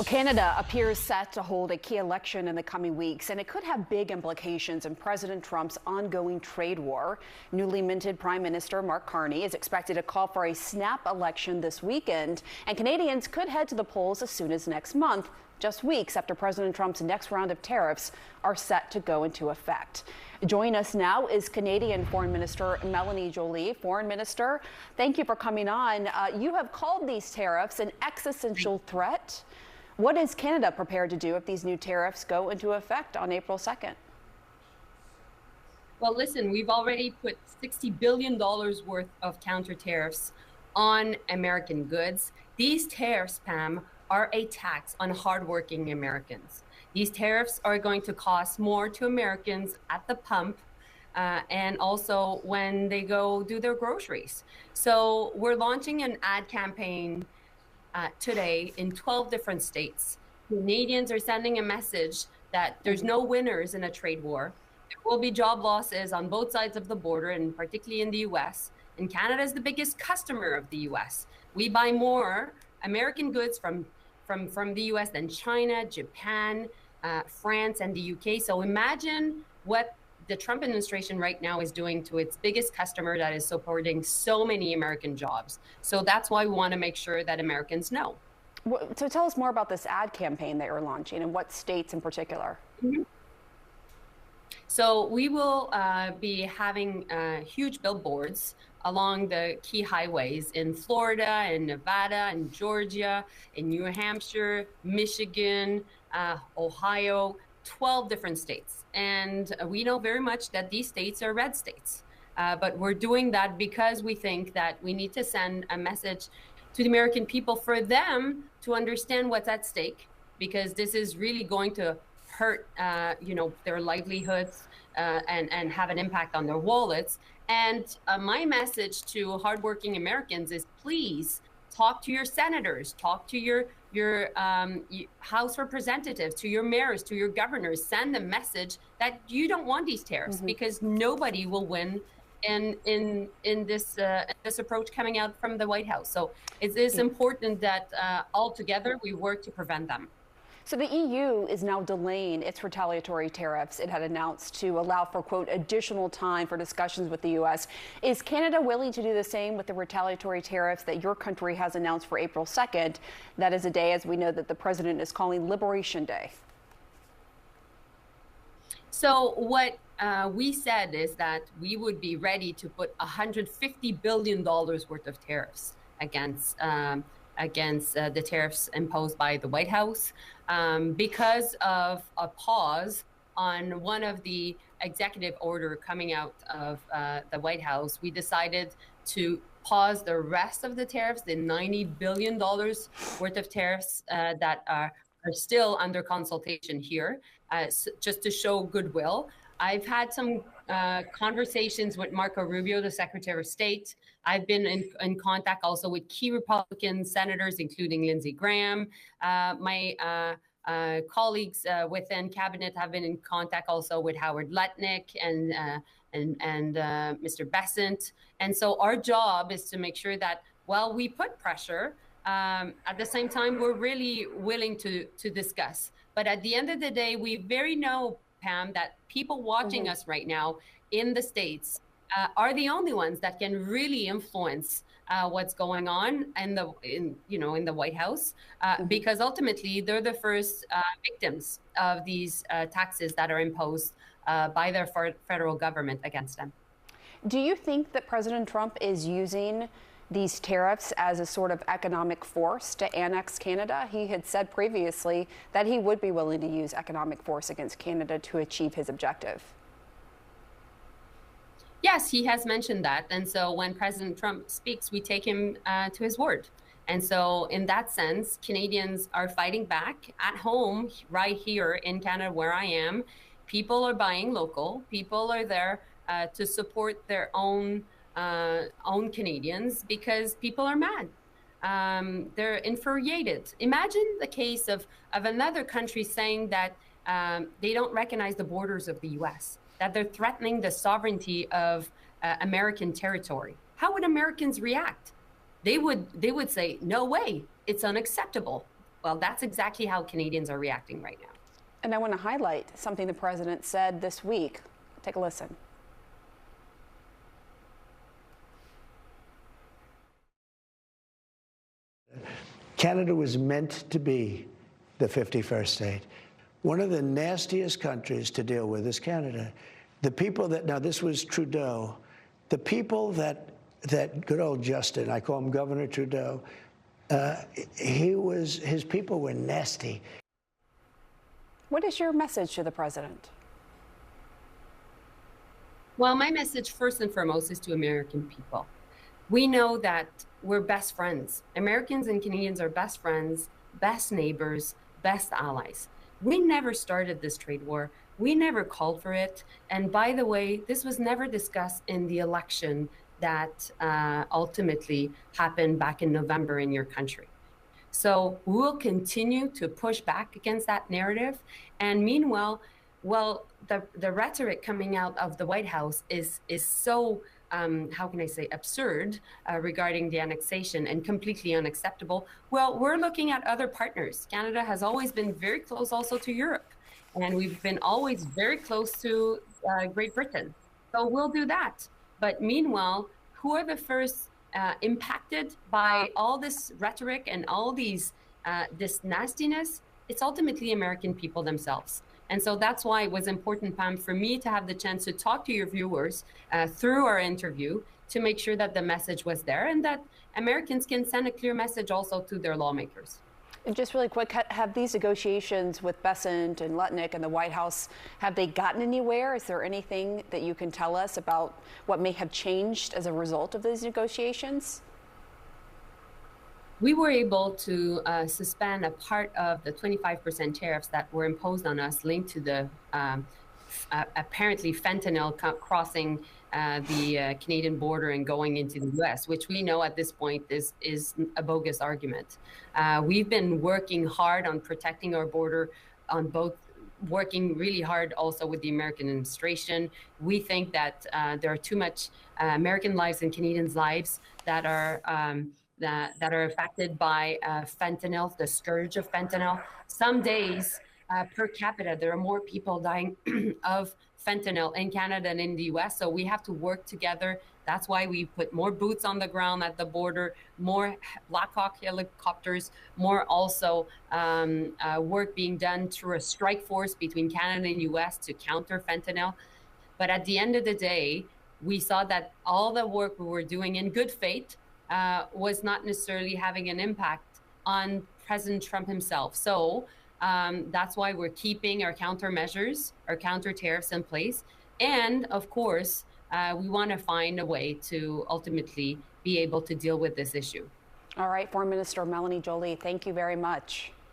Well, Canada appears set to hold a key election in the coming weeks, and it could have big implications in President Trump's ongoing trade war. Newly minted Prime Minister Mark Carney is expected to call for a snap election this weekend, and Canadians could head to the polls as soon as next month, just weeks after President Trump's next round of tariffs are set to go into effect. Joining us now is Canadian Foreign Minister Melanie Joly. Foreign Minister, thank you for coming on. You have called these tariffs an existential threat. What is Canada prepared to do if these new tariffs go into effect on April 2nd? Well, listen, we've already put $60 billion worth of counter tariffs on American goods. These tariffs, Pam, are a tax on hardworking Americans. These tariffs are going to cost more to Americans at the pump and also when they go do their groceries. So we're launching an ad campaign today in 12 different states. Canadians are sending a message that there's no winners in a trade war. There will be job losses on both sides of the border, and particularly in the U.S. And Canada is the biggest customer of the U.S. We buy more American goods from the U.S. than China, Japan, France, and the U.K. So imagine what the Trump administration right now is doing to its biggest customer that is supporting so many American jobs. So that's why we want to make sure that Americans know. So tell us more about this ad campaign that you're launching and what states in particular. Mm-hmm. So we will be having huge billboards along the key highways in Florida, in Nevada, in Georgia, in New Hampshire, Michigan, Ohio, 12 different states. And we know very much that these states are red states. But we're doing that because we think that we need to send a message to the American people for them to understand what's at stake, because this is really going to hurt their livelihoods and have an impact on their wallets. And my message to hardworking Americans is, please talk to your senators, talk to your House representatives, to your mayors, to your governors. Send the message that you don't want these tariffs, because nobody will win in this approach coming out from the White House. So it is important that all together we work to prevent them. So the EU is now delaying its retaliatory tariffs it had announced to allow for, quote, additional time for discussions with the U.S. Is Canada willing to do the same with the retaliatory tariffs that your country has announced for April 2nd? That is a day, as we know, that the president is calling Liberation Day. So what we said is that we would be ready to put $150 billion worth of tariffs against the tariffs imposed by the White House because of a pause on one of the executive order coming out of the White House. We decided to pause the rest of the tariffs, the $90 billion worth of tariffs that are still under consultation here, just to show goodwill. I've had some conversations with Marco Rubio, the Secretary of State. I've been in contact also with key Republican senators, including Lindsey Graham. My colleagues within cabinet have been in contact also with Howard Lutnick and Mr. Bessent. And so our job is to make sure that while we put pressure, at the same time, we're really willing to discuss. But at the end of the day, we very know, Pam, that people watching us right now in the States are the only ones that can really influence what's going on in the White House, because ultimately they're the first victims of these taxes that are imposed by their federal government against them. Do you think that President Trump is using these tariffs as a sort of economic force to annex Canada? He had said previously that he would be willing to use economic force against Canada to achieve his objective. Yes, he has mentioned that. And so when President Trump speaks, we take him to his word. And so in that sense, Canadians are fighting back at home, right here in Canada where I am. People are buying local. People are there to support their own Canadians because people are mad. They're infuriated. Imagine the case of another country saying that they don't recognize the borders of the U.S., that they're threatening the sovereignty of American territory. How would Americans react? They would say, no way, it's unacceptable. Well, that's exactly how Canadians are reacting right now. And I want to highlight something the president said this week. Take a listen. Canada was meant to be the 51st state. One of the nastiest countries to deal with is Canada. The people that, now this was Trudeau, the people that good old Justin, I call him Governor Trudeau, his people were nasty. What is your message to the president? Well, my message first and foremost is to American people. We know that we're best friends. Americans and Canadians are best friends, best neighbors, best allies. We never started this trade war. We never called for it. And by the way, this was never discussed in the election that ultimately happened back in November in your country. So we'll continue to push back against that narrative. And meanwhile, well, the rhetoric coming out of the White House is so, how can I say, absurd regarding the annexation and completely unacceptable. Well, we're looking at other partners. Canada has always been very close also to Europe. And we've been always very close to Great Britain. So we'll do that. But meanwhile, who are the first impacted by all this rhetoric and all these this nastiness? It's ultimately American people themselves. And so that's why it was important, Pam, for me to have the chance to talk to your viewers through our interview to make sure that the message was there and that Americans can send a clear message also to their lawmakers. And just really quick, have these negotiations with Bessent and Lutnick and the White House, have they gotten anywhere? Is there anything that you can tell us about what may have changed as a result of these negotiations? We were able to suspend a part of the 25% tariffs that were imposed on us linked to the apparently fentanyl crossing the Canadian border and going into the U.S., which we know at this point is a bogus argument. We've been working hard on protecting our border on both, working really hard also with the American administration. We think that there are too much American lives and Canadians' lives that are affected by fentanyl, the scourge of fentanyl. Some days per capita, there are more people dying of fentanyl in Canada than in the US. So we have to work together. That's why we put more boots on the ground at the border, more Black Hawk helicopters, more also work being done through a strike force between Canada and US to counter fentanyl. But at the end of the day, we saw that all the work we were doing in good faith was not necessarily having an impact on President Trump himself. So that's why we're keeping our countermeasures, our counter tariffs in place. And of course, we want to find a way to ultimately be able to deal with this issue. All right, Foreign Minister Melanie Joly, thank you very much.